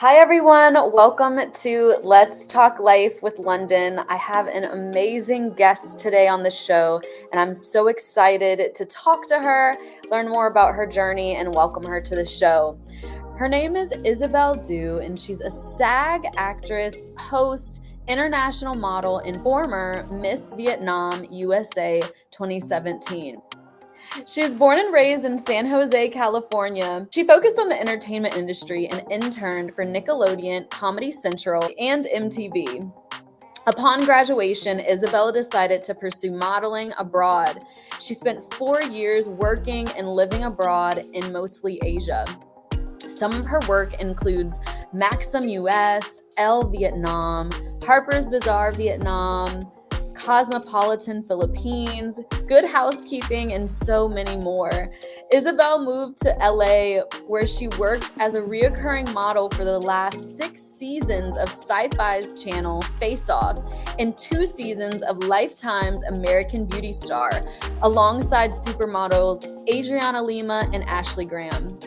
Hi, everyone. Welcome to Let's Talk Life with London. I have an amazing guest today on the show, and I'm so excited to talk to her, learn more about her journey, and welcome her to the show. Her name is Isabelle Dew, and she's a SAG actress, host, international model, and former Miss Vietnam USA 2017. She was born and raised in San Jose, California. She focused on the entertainment industry and interned for Nickelodeon, Comedy Central, and MTV. Upon graduation, Isabella decided to pursue modeling abroad. She spent 4 years working and living abroad in mostly Asia. Some of her work includes Maxim US, Elle Vietnam, Harper's Bazaar Vietnam, Cosmopolitan Philippines, Good Housekeeping, and so many more. Isabelle moved to LA, where she worked as a reoccurring model for the last 6 seasons of Syfy's channel Face Off and 2 seasons of Lifetime's American Beauty Star, alongside supermodels Adriana, Lima, and Ashley Graham.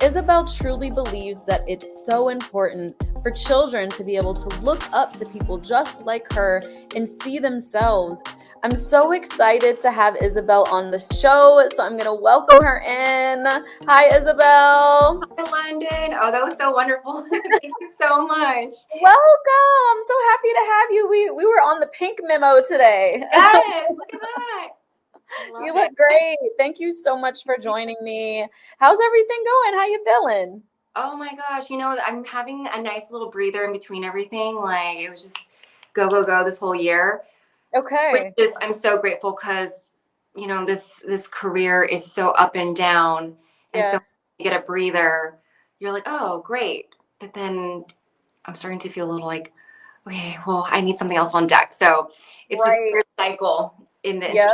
Isabelle truly believes that it's so important for children to be able to look up to people just like her and see themselves. I'm so excited to have Isabelle on the show, so I'm going to welcome her in. Hi, Isabelle. Hi, London. Oh, that was so wonderful. Thank you so much. Welcome. I'm so happy to have you. We were on the pink memo today. Yes, look at that. You look great. Thank you so much for joining me. How's everything going? How you feeling? Oh my gosh, I'm having a nice little breather in between everything. Like it was just go, go, go this whole year. Okay. Which is I'm so grateful because, this career is so up and down. And so Yes. you get a breather, you're like, oh, great. But then I'm starting to feel a little like, okay, well, I need something else on deck. So it's this Right. weird cycle in the Yep.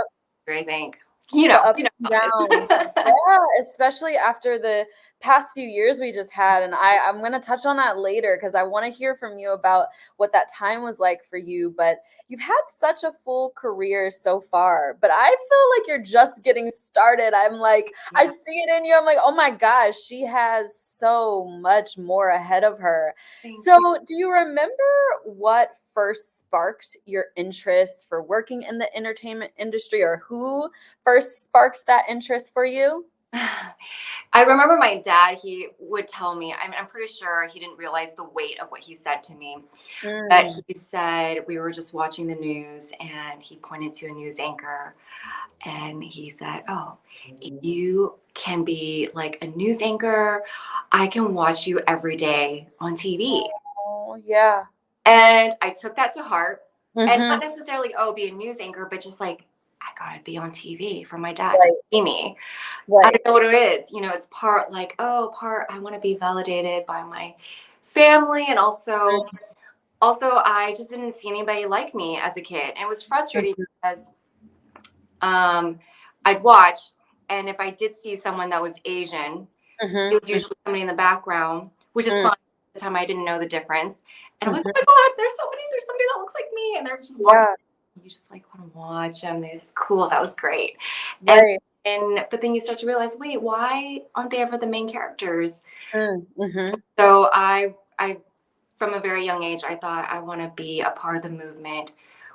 industry, I think. The ups and How it downs. is. Yeah, especially after the past few years we just had. And I'm going to touch on that later because I want to hear from you about what that time was like for you. But you've had such a full career so far. But I feel like you're just getting started. I'm like, I Yeah. see it in you. I'm like, oh my gosh, she has so much more ahead of her. Thank So, you. do you remember what first sparked your interest for working in the entertainment industry, or who first sparked that interest for you? I remember my dad, he would tell me, I'm pretty sure he didn't realize the weight of what he said to me. But Mm. he said, we were just watching the news and he pointed to a news anchor and he said, oh, if you can be like a news anchor, I can watch you every day on TV. Oh, yeah. And I took that to heart. And Mhm. not necessarily, oh, be a news anchor, but just like, I gotta be on TV for my dad to Right, see me. I right. don't know what it is. It's part like, oh, part I want to be validated by my family. And also I just didn't see anybody like me as a kid. And it was frustrating Mhm, because I'd watch, and if I did see someone that was Asian, it mhm, was usually somebody in the background, which is mhm, fine. At the time I didn't know the difference. And I'm like, oh my mhm. God, there's somebody that looks like me. And they're just walking. Yeah, You just like want to watch them. They're cool. That was great. And right. but then you start to realize, wait, why aren't they ever the main characters? Mhm. So I from a very young age, I thought I want to be a part of the movement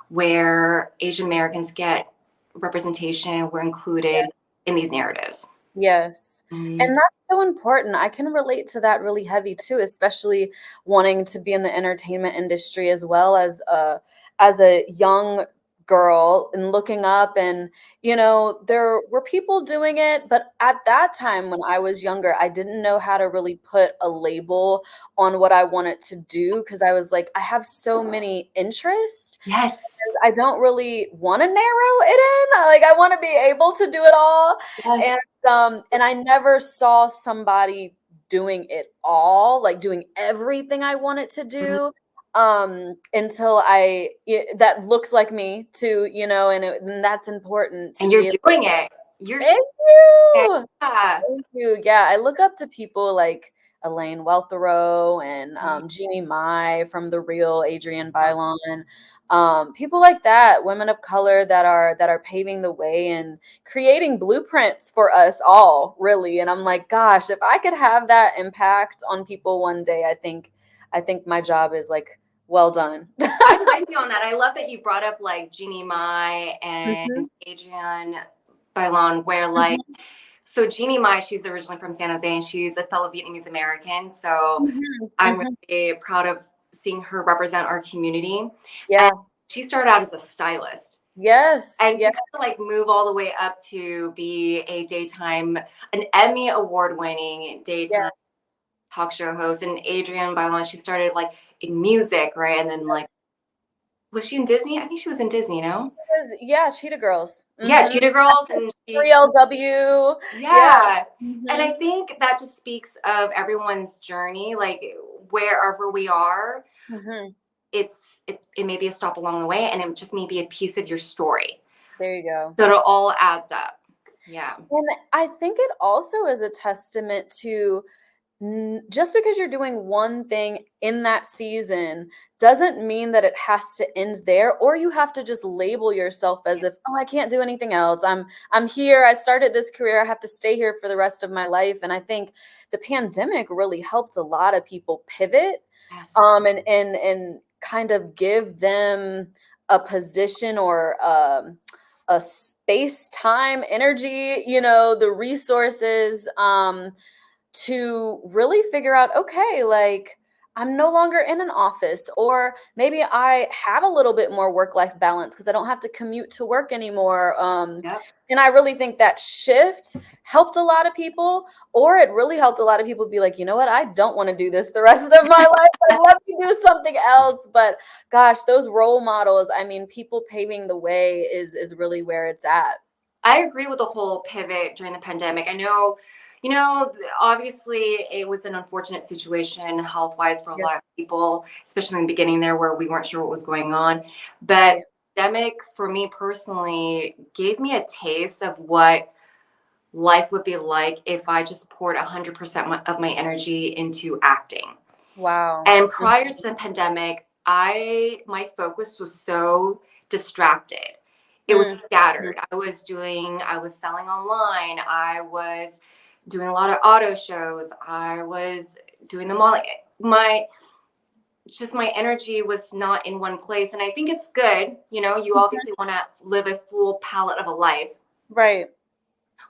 where Asian Americans get representation, we're included in these narratives. Yes. And Mm, that's so important. I can relate to that really heavy too, especially wanting to be in the entertainment industry as a young girl and looking up, and there were people doing it, but at that time when I was younger, I didn't know how to really put a label on what I wanted to do because I was like, I have so many interests. yes, I don't really want to narrow it in. Like I want to be able to do it all. yes. And I never saw somebody doing it all, like doing everything I wanted to Mhm. do, until that looks like me too, and that's important to And you're be able. doing it. You're Thank saying, you. yeah. Thank you. Yeah, I look up to people like Elaine Welterow and Jeannie Mai from The Real, Adrienne Bailon, people like that, women of color that are paving the way and creating blueprints for us all, really. And I'm like, gosh, if I could have that impact on people one day, I think I think my job is like well done. I'm with you on that. I love that you brought up like Jeannie Mai and Mhm, Adriana Bailon, where like, mhm, so Jeannie Mai, she's originally from San Jose and she's a fellow Vietnamese American. So mhm, I'm mhm. really proud of seeing her represent our community. And Yeah. she started out as a stylist. Yes. And to Yeah. kind of like move all the way up to be a daytime, an Emmy award winning Yeah. daytime talk show host. And Adrienne Bailon, she started like in music, right? And then like, was she in Disney? I think she was in Disney, no? Yeah. Cheetah Girls. Yeah, Mm-hmm. Cheetah Girls. And she, 3LW. Yeah. yeah. And Mm-hmm. I think that just speaks of everyone's journey, like wherever we are, Mm-hmm. it may be a stop along the way and it just may be a piece of your story. There you go. So it all adds up. Yeah. And I think it also is a testament to just because you're doing one thing in that season doesn't mean that it has to end there, or you have to just label yourself as Yeah. if, oh, I can't do anything else. I'm here. I started this career. I have to stay here for the rest of my life. And I think the pandemic really helped a lot of people pivot, Yes. and kind of give them a position or a space, time, energy, the resources, to really figure out, okay, like I'm no longer in an office, or maybe I have a little bit more work life balance because I don't have to commute to work anymore. Yep. And I really think that shift helped a lot of people, or it really helped a lot of people be like, you know what, I don't want to do this the rest of my life. Let me do something else. But gosh, those role models, I mean, people paving the way is really where it's at. I agree with the whole pivot during the pandemic. I know, obviously it was an unfortunate situation health wise for a Yeah. lot of people, especially in the beginning there where we weren't sure what was going on. But Right. pandemic for me personally gave me a taste of what life would be like if I just poured 100% of my energy into acting. Wow. And prior to the pandemic, my focus was so distracted. It was Mhm. scattered. I was selling online. I was doing a lot of auto shows. I was doing the modeling. My energy was not in one place. And I think it's good. You obviously want to live a full palette of a life. Right.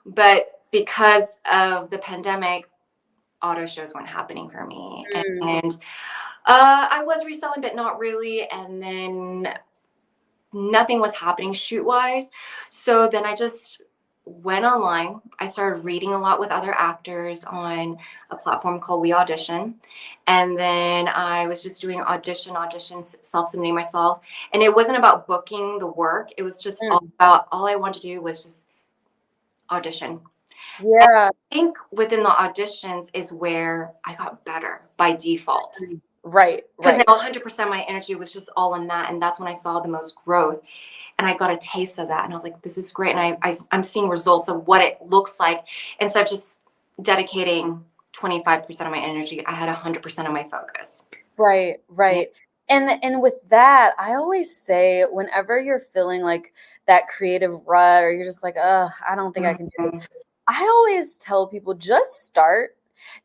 But because of the pandemic, auto shows weren't happening for me. Mm. And I was reselling, but not really. And then nothing was happening shoot wise. So then I just went online. I started reading a lot with other actors on a platform called We Audition. And then I was just doing auditions, self submitting myself. And it wasn't about booking the work, it was just all Mm. about all I wanted to do was just audition. Yeah. I think within the auditions is where I got better by default. Right, Because right. now 100% of my energy was just all in that. And that's when I saw the most growth. And I got a taste of that. And I was like, this is great. And I'm seeing results of what it looks like. Instead of just dedicating 25% of my energy, I had 100% of my focus. Right, Yeah. right. And with that, I always say whenever you're feeling like that creative rut, or you're just like, "Ugh, I don't think I can do this." Mhm. I always tell people just start,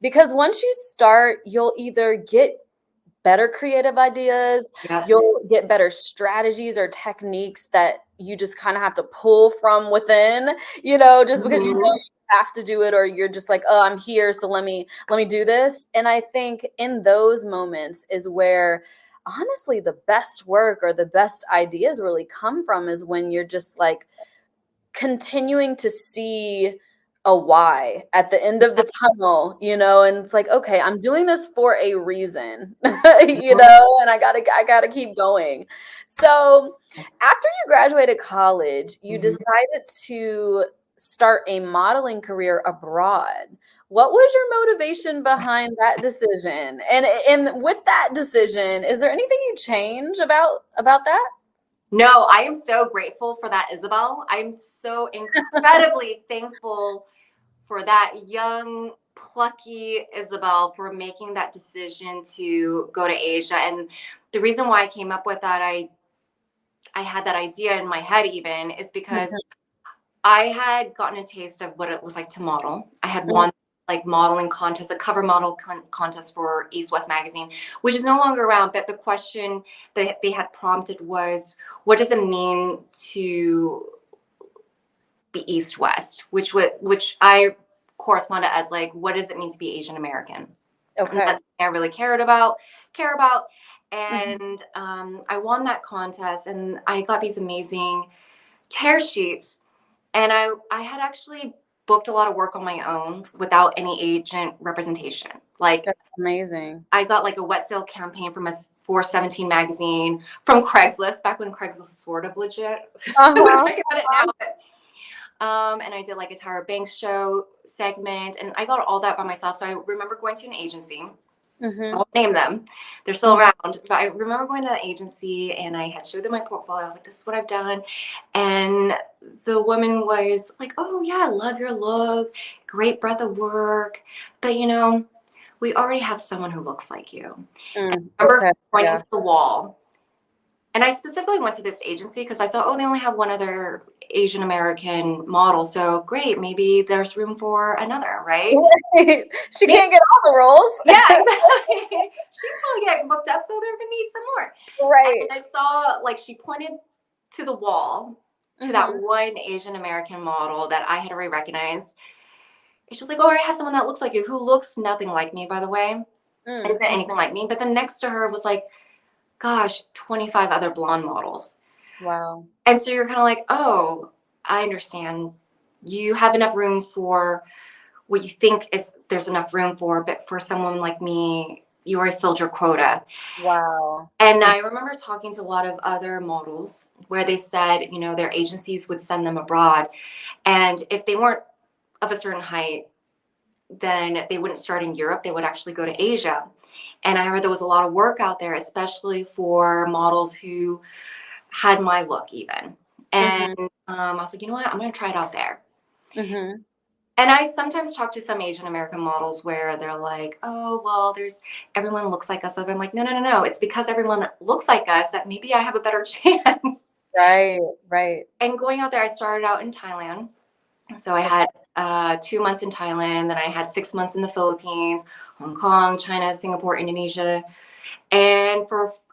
because once you start, you'll either get better creative ideas, Yep. you'll get better strategies or techniques that you just kind of have to pull from within, just because you know Mhm. you have to do it, or you're just like, oh, I'm here, so let me do this. And I think in those moments is where honestly the best work or the best ideas really come from, is when you're just like continuing to see a why at the end of the tunnel, and it's like, okay, I'm doing this for a reason, and I gotta keep going. So after you graduated college, you Mhm. decided to start a modeling career abroad. What was your motivation behind that decision? And with that decision, is there anything you change about that? No, I am so grateful for that, Isabel. I'm so incredibly thankful for that young, plucky Isabel for making that decision to go to Asia. And the reason why I came up with that, I had that idea in my head is because Mhm, I had gotten a taste of what it was like to model. I had mhm, won like modeling contest, a cover model contest for East West magazine, which is no longer around. But the question that they had prompted was, what does it mean to be East West? Which I corresponded as like, what does it mean to be Asian American? And Okay. that's what I really care about. Mm-hmm. And I won that contest, and I got these amazing tear sheets. And I had actually booked a lot of work on my own without any agent representation. Like That's amazing. I got like a wet sale campaign from a 417 magazine, from Craigslist, back when Craigslist was sort of legit. I would Uh-huh. think about it now. But, and I did like a Tyra Banks show segment, and I got all that by myself. So I remember going to an agency. I Mm-hmm. won't name them. They're still Mm-hmm. around. But I remember going to the agency, and I had showed them my portfolio. I was like, this is what I've done. And the woman was like, oh, yeah, I love your look. Great breadth of work. But, we already have someone who looks like you. And I remember Okay. pointing Yeah. to the wall. And I specifically went to this agency because I saw, oh, they only have one other Asian American model. So great. Maybe there's room for another, right? Right. She Maybe. can't get all the roles. Yeah, exactly. She's probably getting booked up, so they're gonna need some more. Right. And I saw, like, she pointed to the wall, to that Mm-hmm. one Asian American model that I had already recognized. And she's like, oh, I have someone that looks like you, who looks nothing like me, by the way. Isn't Mm-hmm. anything like me. But then next to her was like, gosh, 25 other blonde models. Wow. And so you're kind of like, oh, I understand. You have enough room for what you think is there's enough room for, but for someone like me, you already filled your quota. Wow. And I remember talking to a lot of other models where they said, their agencies would send them abroad. And if they weren't of a certain height, then they wouldn't start in Europe. They would actually go to Asia. And I heard there was a lot of work out there, especially for models who had my look even. And Mm-hmm. I was like, you know what? I'm going to try it out there. Mm-hmm. And I sometimes talk to some Asian American models where they're like, oh, well, everyone looks like us. So I'm like, no, no, no, no. It's because everyone looks like us that maybe I have a better chance. Right. Right. And going out there, I started out in Thailand. So I had 2 months in Thailand, then I had 6 months in the Philippines, Hong Kong, China, Singapore, Indonesia. And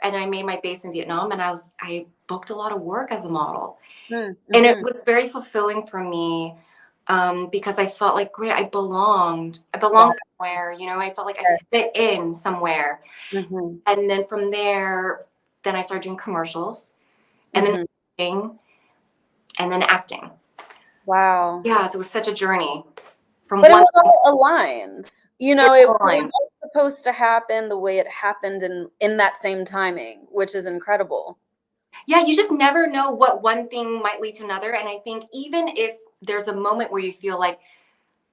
I made my base in Vietnam, and I booked a lot of work as a model. And it Mm-hmm. was very fulfilling for me, because I felt like, great, I belonged. I Wow. belonged somewhere, I felt like I Yes. fit in somewhere. Mm-hmm. And then from there, then I started doing commercials, and then Mm-hmm. acting, and then acting. Wow. Yeah, so it was such a journey from But it one was thing all aligned. to It the was line. all supposed to happen the way it happened in that same timing, which is incredible. Yeah, you just never know what one thing might lead to another. And I think even if there's a moment where you feel like,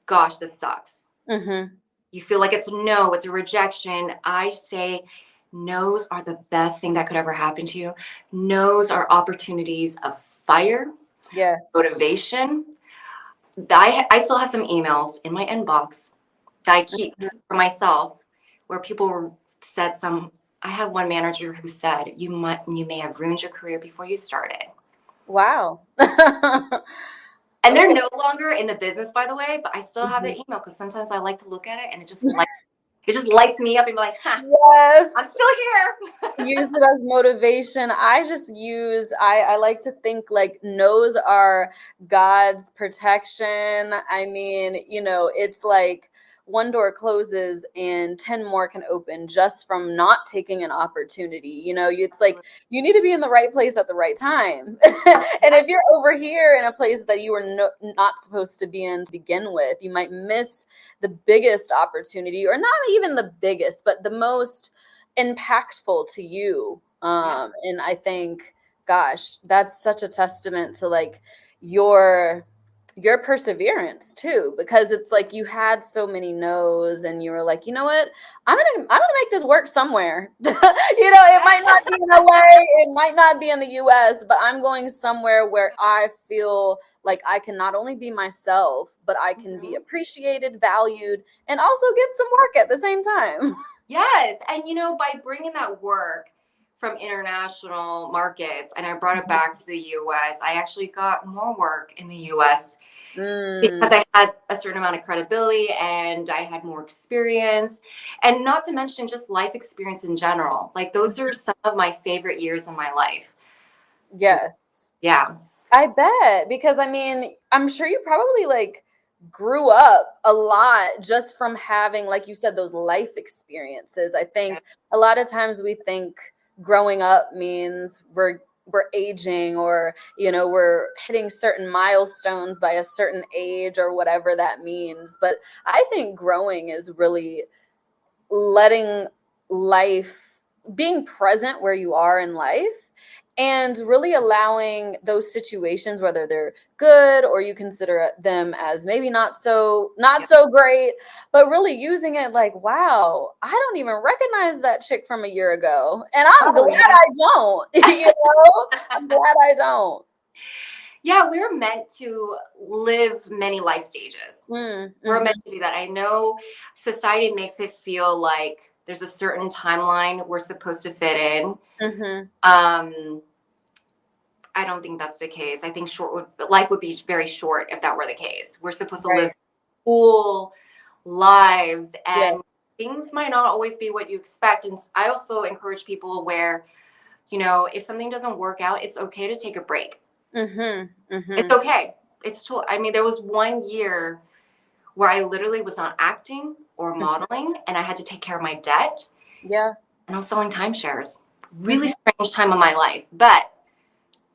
gosh, this sucks, Mm-hmm. you feel like it's no, it's a rejection. I say no's are the best thing that could ever happen to you. No's are opportunities of fire, Yes. motivation. I still have some emails in my inbox that I keep Mhm. for myself where people said I had one manager who said, you may have ruined your career before you started. Wow. And they're Okay. no longer in the business, by the way, but I still have the Mhm. email because sometimes I like to look at it and it just lights me up and be like, ha, I'm Yes. still here. Use it as motivation. I like to think like no's are God's protection. I mean, it's like one door closes and 10 more can open just from not taking an opportunity. It's like you need to be in the right place at the right time. And if you're over here in a place that you were not supposed to be in to begin with, you might miss the biggest opportunity, or not even the biggest, but the most impactful to you. Yeah. And I think, gosh, that's such a testament to like your perseverance too, because it's like you had so many no's and you were like, you know what, I'm gonna make this work somewhere. It might not be in LA, it might not be in the US, but I'm going somewhere where I feel like I can not only be myself, but I can be Mhm. appreciated, valued, and also get some work at the same time. Yes. And, by bringing that work from international markets and I brought it back to the US, I actually got more work in the US. Mm, because I had a certain amount of credibility and I had more experience. And not to mention just life experience in general. Like those are some of my favorite years in my life. To, yes. yeah. I bet, because I mean, I'm sure you probably like grew up a lot just from having, like you said, those life experiences. I think a lot of times we think growing up means we're aging, or we're hitting certain milestones by a certain age or whatever that means. But I think growing is really letting life, being present where you are in life, and really allowing those situations, whether they're good or you consider them as maybe not Yeah. so great, but really using it like, wow, I don't even recognize that chick from a year ago, and I'm Oh, glad yeah. I don't. I'm glad I don't. Yeah, we're meant to live many life stages. We're Mm-hmm. meant to do that. I know society makes it feel like there's a certain timeline we're supposed to fit in. Mm-hmm. Um, I don't think that's the case. I think life would be very short if that were the case. We're supposed to live Right. full lives, and Yes. things might not always be what you expect. And I also encourage people where, if something doesn't work out, it's okay to take a break. Mm-hmm. It's Mm-hmm. okay. I mean, there was one year where I literally was not acting or modeling and I had to take care of my debt Yeah. and I was selling timeshares. Really Mm-hmm. strange time of my life. But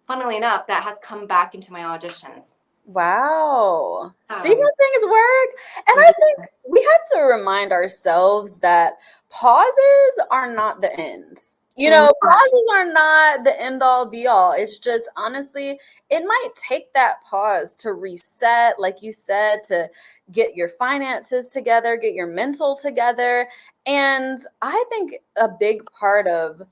funnily enough, that has come back into my auditions. Wow. See Um, how things work? And I think we have to remind ourselves that pauses are not the end. Pauses are not the end all be all. It's just, honestly, it might take that pause to reset, like you said, to get your finances together, get your mental together. And I think a big part of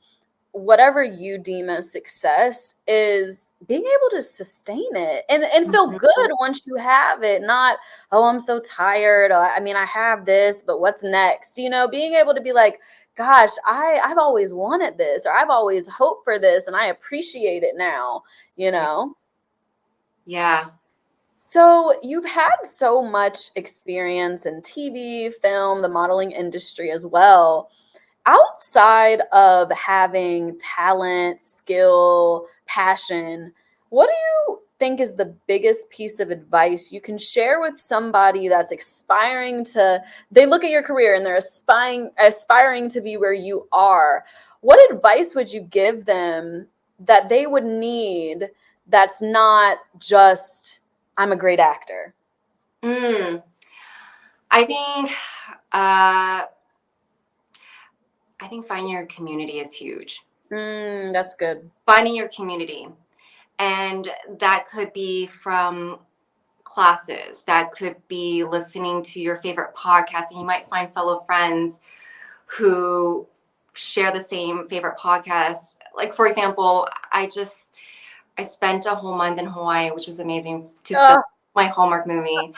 whatever you deem as success is being able to sustain it and feel good once you have it. Not, oh, I'm so tired, I mean, I have this, but what's next? Being able to be like, gosh, I've always wanted this, or I've always hoped for this, and I appreciate it now you yeah. know Yeah. So you've had so much experience in TV, film, the modeling industry as well. Outside of having talent, skill, passion, what do you think is the biggest piece of advice you can share with somebody that's they look at your career and they're aspiring to be where you are? What advice would you give them that they would need, that's not just, I'm a great actor? Mm, I think uh, I think finding your community is huge. That's good. Finding your community. And that could be from classes, that could be listening to your favorite podcast, and you might find fellow friends who share the same favorite podcasts. Like, for example, I spent a whole month in Hawaii, which was amazing, to film Oh, my Hallmark movie. And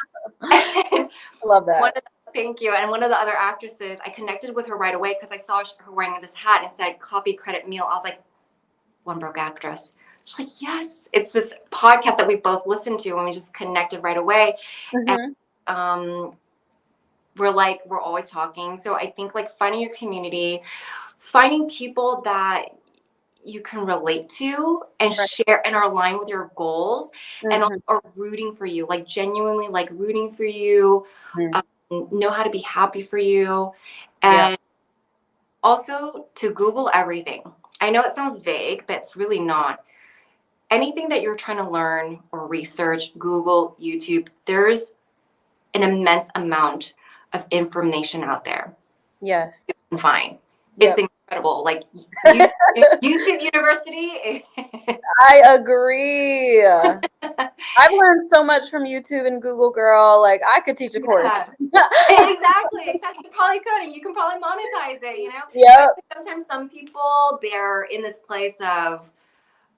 I love one that. of thank you. And one of the other actresses, I connected with her right away because I saw her wearing this hat and it said copy credit meal. I was like, one broke actress. She's like, yes, it's this podcast that we both listened to and we just connected right away. And Mhm. um, we're always talking. So I think like finding your community, finding people that you can relate to and Right. share and are aligned with your goals and also Mhm. are rooting for you, like genuinely like rooting for you, Mhm. know how to be happy for you. Yeah. And also to Google everything. I know it sounds vague, but it's really not. Anything that you're trying to learn or research, Google, YouTube, there's an immense amount of information out there Yes. you can find. It's Yep. incredible. Like YouTube University is I agree. I've learned so much from YouTube and Google, girl. Like, I could teach a course. yeah. Exactly. You probably could, and you can probably monetize it, I Yep. think sometimes some people they're in this place of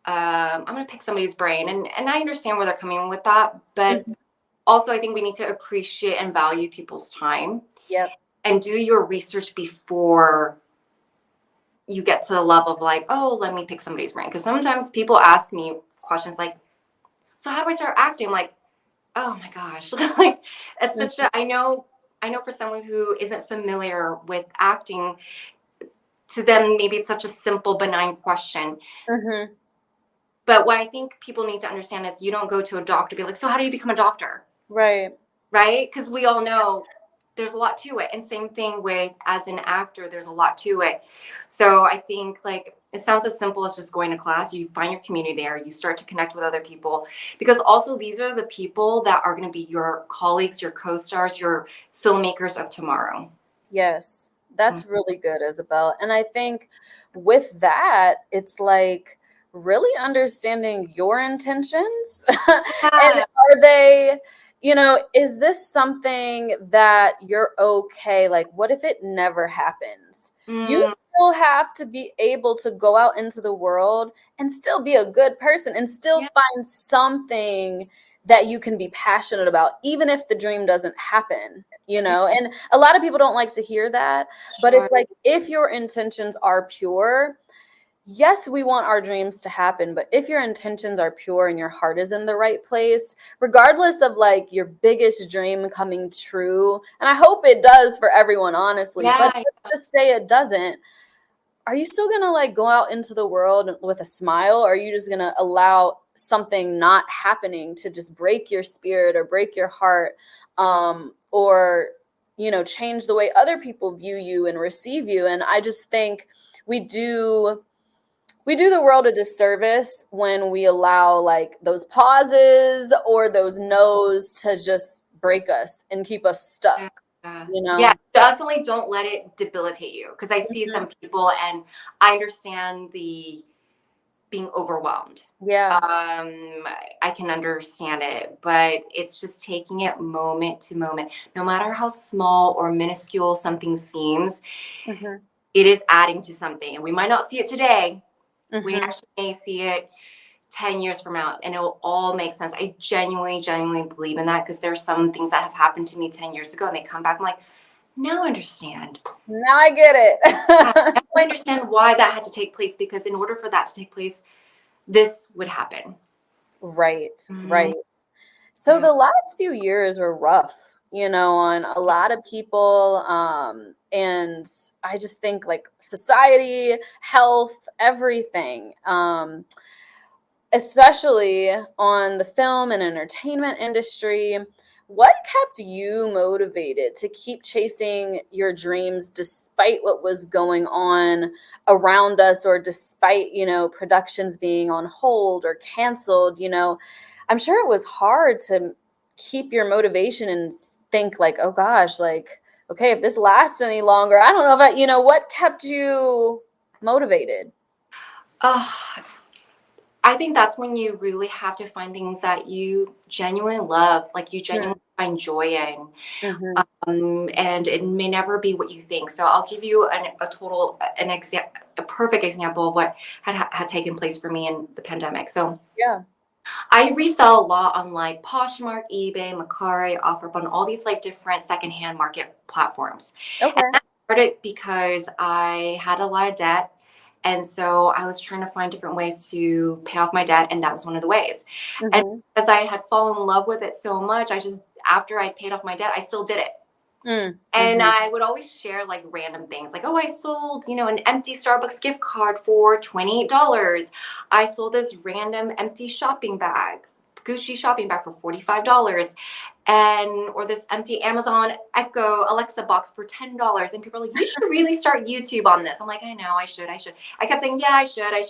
I'm gonna pick somebody's brain and I understand where they're coming with that, but Mhm. also I think we need to appreciate and value people's time Yep. and do your research before you get to the level of like, oh, let me pick somebody's brain. Because sometimes people ask me questions like, so how do I start acting? I'm like, Oh my gosh. Like it's such a I know for someone who isn't familiar with acting, to them maybe it's such a simple, benign question. Mm-hmm. But what I think people need to understand is you don't go to a doctor be like, so how do you become a doctor? Right. Right? Because we all know there's a lot to it. And same thing with as an actor, there's a lot to it. So I think like it sounds as simple as just going to class. You find your community there, you start to connect with other people. Because also these are the people that are going to be your colleagues, your co-stars, your filmmakers of tomorrow. Yes, Mm. that's really good, Isabel. And I think with that, it's like really understanding your intentions. And Yeah. are they, is this something that you're okay? Like, what if it never happens? You Mm, still have to be able to go out into the world and still be a good person and still yeah, find something that you can be passionate about, even if the dream doesn't happen, yeah, and a lot of people don't like to hear that, but sure. it's like if your intentions are pure, yes, we want our dreams to happen, but if your intentions are pure and your heart is in the right place, regardless of like your biggest dream coming true, and I hope it does for everyone, honestly, but Yeah. let's just say it doesn't, are you still gonna like go out into the world with a smile, or are you just gonna allow something not happening to just break your spirit or break your heart, or change the way other people view you and receive you? And I just think we do we do the world a disservice when we allow like those pauses or those no's to just break us and keep us stuck, Yeah, definitely don't let it debilitate you. Because I see Mhm. some people and I understand the being overwhelmed. Yeah. I can understand it, but it's just taking it moment to moment. No matter how small or minuscule something seems, Hmm. it is adding to something. And we might not see it today. We Hmm. actually may see it 10 years from now and it'll all make sense. I genuinely believe in that because there's some things that have happened to me 10 years ago and they come back. I'm like, now I understand. Now I get Yeah, it. now I understand why that had to take place because in order for that to take place, this would happen. Right, Mhm. right. So Yeah. the last few years were rough, on a lot of people. And I just think like society, health, everything, especially on the film and entertainment industry. What kept you motivated to keep chasing your dreams despite what was going on around us, or despite, productions being on hold or canceled? I'm sure it was hard to keep your motivation and think like, oh gosh, like, okay, if this lasts any longer, I don't know if what kept you motivated? Oh, I think that's when you really have to find things that you genuinely love, like you genuinely find joy in. Mm-hmm. And it may never be what you think. So I'll give you a perfect example of what had taken place for me in the pandemic. So Yeah. I resell a lot on like Poshmark, eBay, Mercari, OfferUp, on all these like different secondhand market platforms. And Okay. that started because I had a lot of debt. And so I was trying to find different ways to pay off my debt. And that was one of the ways. And Mm-hmm. as I had fallen in love with it so much, after I paid off my debt, I still did it. And Mm-hmm. I would always share like random things like, oh, I sold, an empty Starbucks gift card for $28. I sold this random empty shopping bag, Gucci shopping bag for $45. Or this empty Amazon Echo Alexa box for $10. And people are like, you should really start YouTube on this. I'm like, I know, I should. I kept saying, yeah, I should. And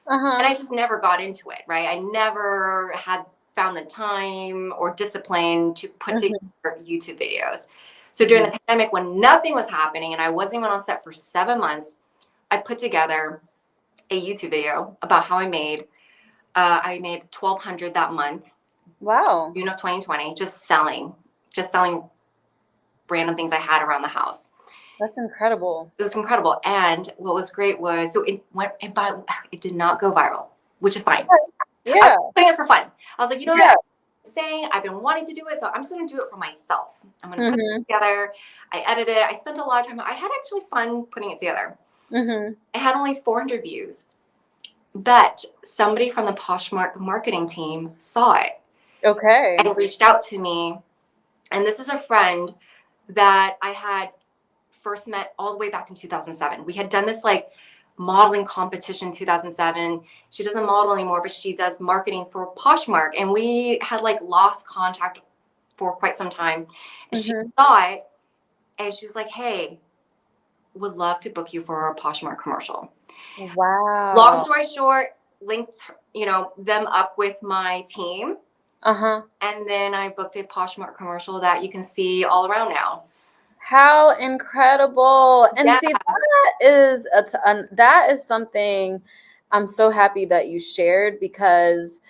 Uh-huh. I just never got into it, right? I never had found the time or discipline to put together Mhm. YouTube videos. So during Mhm. the pandemic, when nothing was happening and I wasn't even on set for 7 months, I put together a YouTube video about how I made 1,200 that month, Wow. June of 2020, just selling random things I had around the house. That's incredible. It was incredible. And what was great was, so it did not go viral, which is fine. Okay. I was Yeah. putting it for fun. I was like, you know what? Yeah. Saying I've been wanting to do it, so I'm just going to do it for myself. I'm going to put Mhm. it together. I edited it. I spent a lot of time. I had actually fun putting it together. Mhm. It had only 400 views, but somebody from the Poshmark marketing team saw it. Okay. and reached out to me. And this is a friend that I had first met all the way back in 2007. We had done this like modeling competition in 2007. She doesn't model anymore, but she does marketing for Poshmark. And we had like lost contact for quite some time. And she Mm-hmm. saw it and she was like, hey, would love to book you for a Poshmark commercial. Long Wow. story short, linked, them up with my team. Uh-huh. And then I booked a Poshmark commercial that you can see all around now. How incredible. And Yeah. see, that is something I'm so happy that you shared, because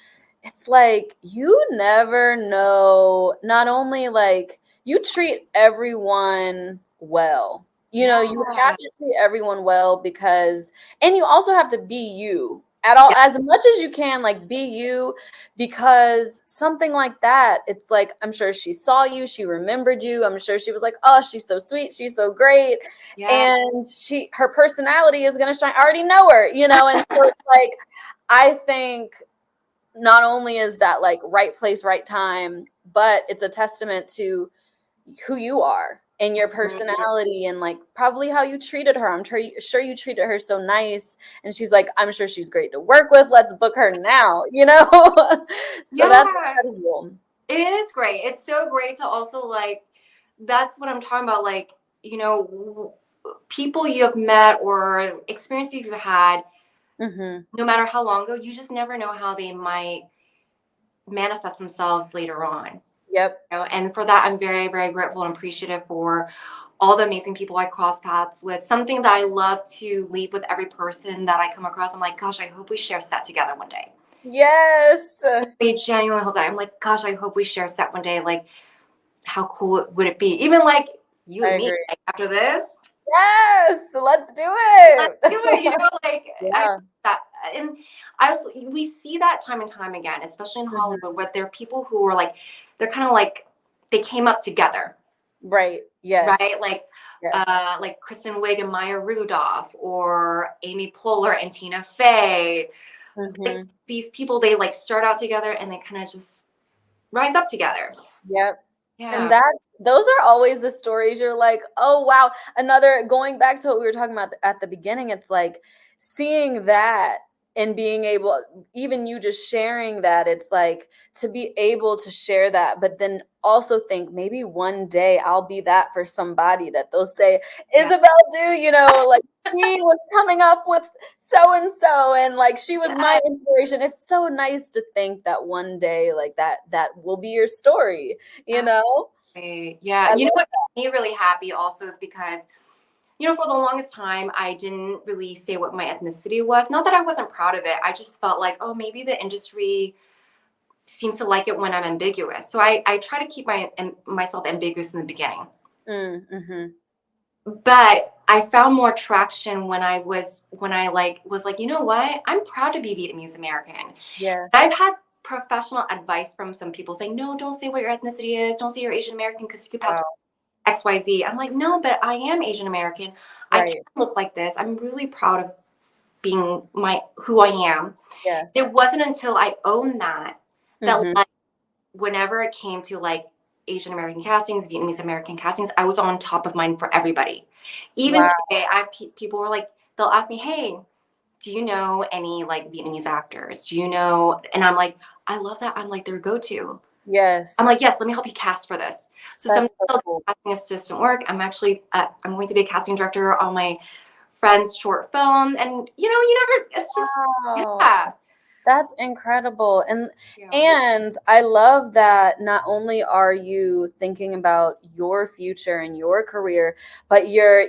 it's like you never know, not only like you treat everyone well. You have Yeah. to treat everyone well, because and you also have to be you at all, Yeah. as much as you can, like be you, because something like that, it's like, I'm sure she saw you, she remembered you, I'm sure she was like, oh, she's so sweet, she's so great, Yeah. and her personality is going to shine. I already know her, and so it's like, I think not only is that like right place, right time, but it's a testament to who you are and your Mhm. personality, and like probably how you treated her. I'm sure you treated her so nice, and she's like, I'm sure she's great to work with. Let's book her now, So that's Yeah. incredible. It is great. It's so great to also like, that's what I'm talking about. Like, people you have met or experiences you've had, Mm-hmm. no matter how long ago, you just never know how they might manifest themselves later on. Yep. And for that, I'm very, very grateful and appreciative for all the amazing people I cross paths with. Something that I love to leave with every person that I come across. I'm like, gosh, I hope we share set together one day. Yes. I genuinely hope that. I'm like, gosh, I hope we share set one day. Like, how cool would it be? Even like you I and me, agree. like after this, Yes, let's do let's it. do it. Like I Yeah. that, and I also we see that time and time again, especially in Mhm. Hollywood, where there are people who are like, they're kind of like they came up together, Right. right? Yes. Yes. Like Kristen Wiig and Maya Rudolph, or Amy Poehler and Tina Fey. Like Mm-hmm. these people, they like start out together and they kind of just rise up together. Yep. And Yeah. those are always the stories you're like, oh wow. Another, going back to what we were talking about at the beginning, it's like seeing that and being able, even you just sharing that, it's like to be able to share that, but then also think maybe one day I'll be that for somebody, that they'll say, Yeah. Isabelle Dew, like she was coming up with so and so, and like she was Yeah. my inspiration. It's so nice to think that one day like that will be your story, you know? Yeah. I You know love what made me really happy also is because, for the longest time, I didn't really say what my ethnicity was. Not that I wasn't proud of it. I just felt like, oh, maybe the industry seems to like it when I'm ambiguous. So I try to keep myself ambiguous in the beginning. Mm-hmm. But I found more traction when I like was like, you know what? I'm proud to be Vietnamese American. Yes. I've had professional advice from some people saying, no, don't say what your ethnicity is. Don't say you're Asian American because you could pass Wow. XYZ. I'm like, no, but I am Asian American. I can Right. look like this. I'm really proud of being who I am. Yes. It wasn't until I owned that Mm-hmm. like whenever it came to like Asian American castings, Vietnamese American castings, I was on top of mind for everybody. Even Wow. today, I have people who are like, they'll ask me, hey, do you know any like Vietnamese actors? Do you know? And I'm like, I love that. I'm like their go-to. I'm like, Yes. yes, let me help you cast for this. So That's sometimes so I'll do cool. casting assistant work. I'm going to be a casting director on my friend's short film. And it's just, Wow. yeah. That's incredible. Yeah. And I love that not only are you thinking about your future and your career, but you're,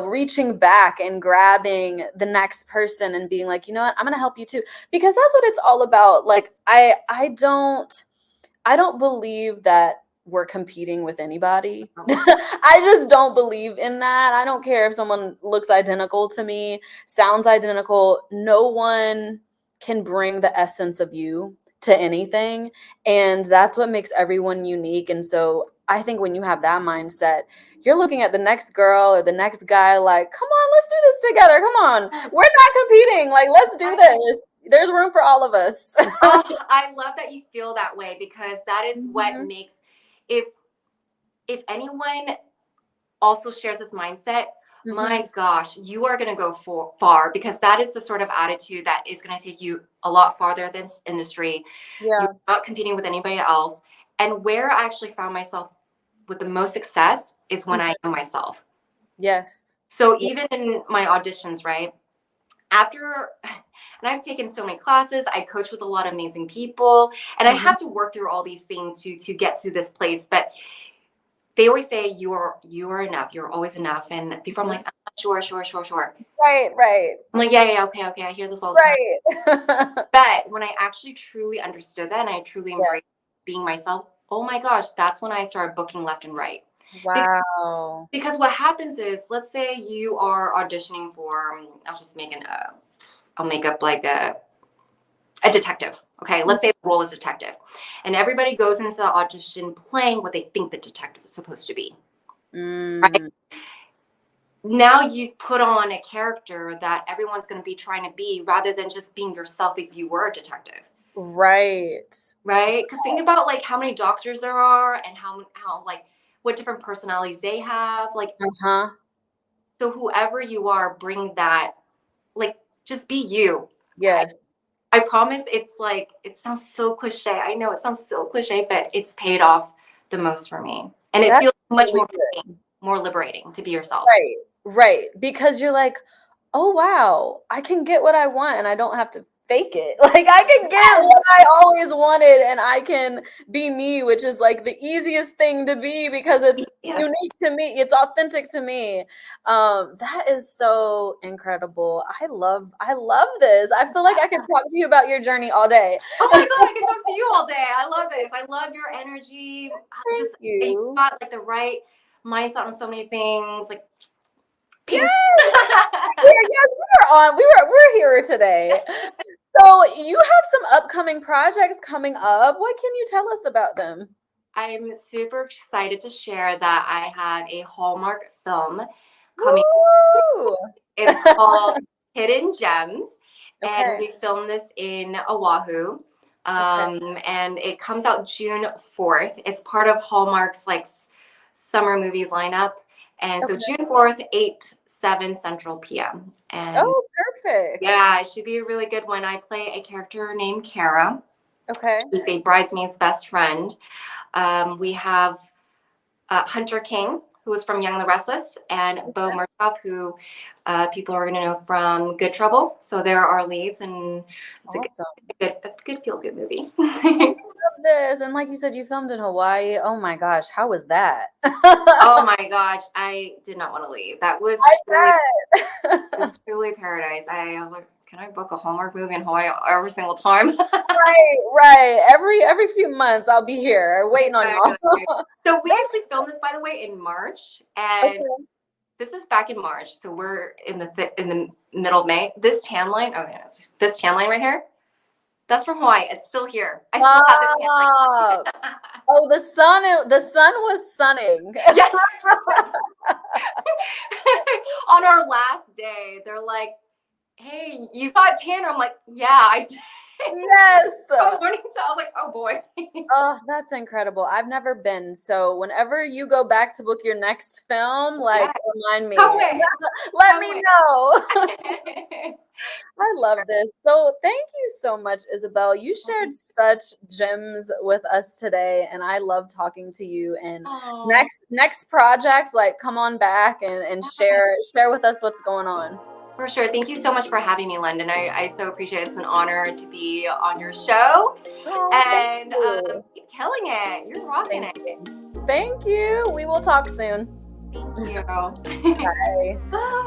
reaching back and grabbing the next person and being like, you know what, I'm going to help you too. Because that's what it's all about. Like I don't believe that we're competing with anybody. I just don't believe in that. I don't care if someone looks identical to me, sounds identical. No one can bring the essence of you to anything. And that's what makes everyone unique. And so I think when you have that mindset, you're looking at the next girl or the next guy like, come on, let's do this together. Come on. Yes. We're not competing. Like, let's do this. There's room for all of us. Oh, I love that you feel that way, because that is what makes, if anyone also shares this mindset, my gosh, you are going to go far, because that is the sort of attitude that is going to take you a lot farther than this industry. Yeah. You're not competing with anybody else. And where I actually found myself with the most success is when I am myself. Yes. So even in my auditions, right? After, and I've taken so many classes, I coach with a lot of amazing people, and I have to work through all these things to get to this place. But they always say you are enough. You're always enough. And before I'm like, sure. Right. I'm like, yeah, okay. I hear this all the time. Right. But when I actually truly understood that, and I truly embraced being myself, oh my gosh, that's when I started booking left and right. Wow. Because what happens is, let's say you are auditioning for, I'll make up like a detective. Okay, let's say the role is detective, and everybody goes into the audition playing what they think the detective is supposed to be. Right? Now you've put on a character that everyone's going to be trying to be, rather than just being yourself if you were a detective. Right. Because think about like how many doctors there are, and how like what different personalities they have. Like, so whoever you are, bring that. Like, just be you. Yes. I promise. It's like, it sounds so cliche. I know it sounds so cliche, but it's paid off the most for me, and it feels much more liberating to be yourself. Right. Because you're like, oh wow, I can get what I want, and I don't have to fake it. Like, I can get what I always wanted, and I can be me, which is like the easiest thing to be, because it's unique to me. It's authentic to me. That is so incredible. I love this. I feel like I could talk to you about your journey all day. Oh my God, I can talk to you all day. I love this. I love your energy. Thank you. You got like the right mindset on so many things. Like, yes, we're here today. So you have some upcoming projects coming up. What can you tell us about them? I'm super excited to share that I have a Hallmark film coming. Woo! It's called Hidden Gems, and we filmed this in Oahu. And it comes out June 4th. It's part of Hallmark's like summer movies lineup. And so June 4th, 8-7 Central PM. And perfect. Yeah, it should be a really good one. I play a character named Kara. She's a bridesmaid's best friend. We have Hunter King, who is from Young and the Restless, and Bo Murkoff, who people are going to know from Good Trouble. So they're our leads, and it's a good feel-good movie. I love this. And like you said, you filmed in Hawaii. Oh my gosh, how was that? Oh my gosh, I did not want to leave. That was truly paradise. I was like, can I book a Hallmark movie in Hawaii every single time? Right. Every few months I'll be here waiting on y'all. So we actually filmed this, by the way, in March, and this is back in March. So we're in the middle of May. This tan line, this tan line right here, that's from Hawaii. It's still here. I still have this tan line. Oh, the sun was sunning. Yes. On our last day, they're like, hey, you got tanner. I'm like, yeah, I did. Yes. I was like, oh boy. Oh, that's incredible. I've never been. So whenever you go back to book your next film, like, remind me. Let me know. I love this. So thank you so much, Isabelle. You shared such gems with us today, and I love talking to you. And next project, like, come on back and share with us what's going on. For sure. Thank you so much for having me, London. I so appreciate it. It's an honor to be on your show. And keep killing it. You're rocking it. Thank you. We will talk soon. Thank you. Bye. Bye.